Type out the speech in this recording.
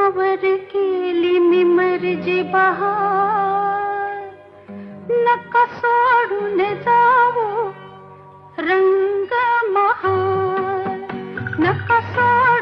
मनावर केली मी मर्जी बहार, नका सोडून जाऊ रंग महार, नका सोडून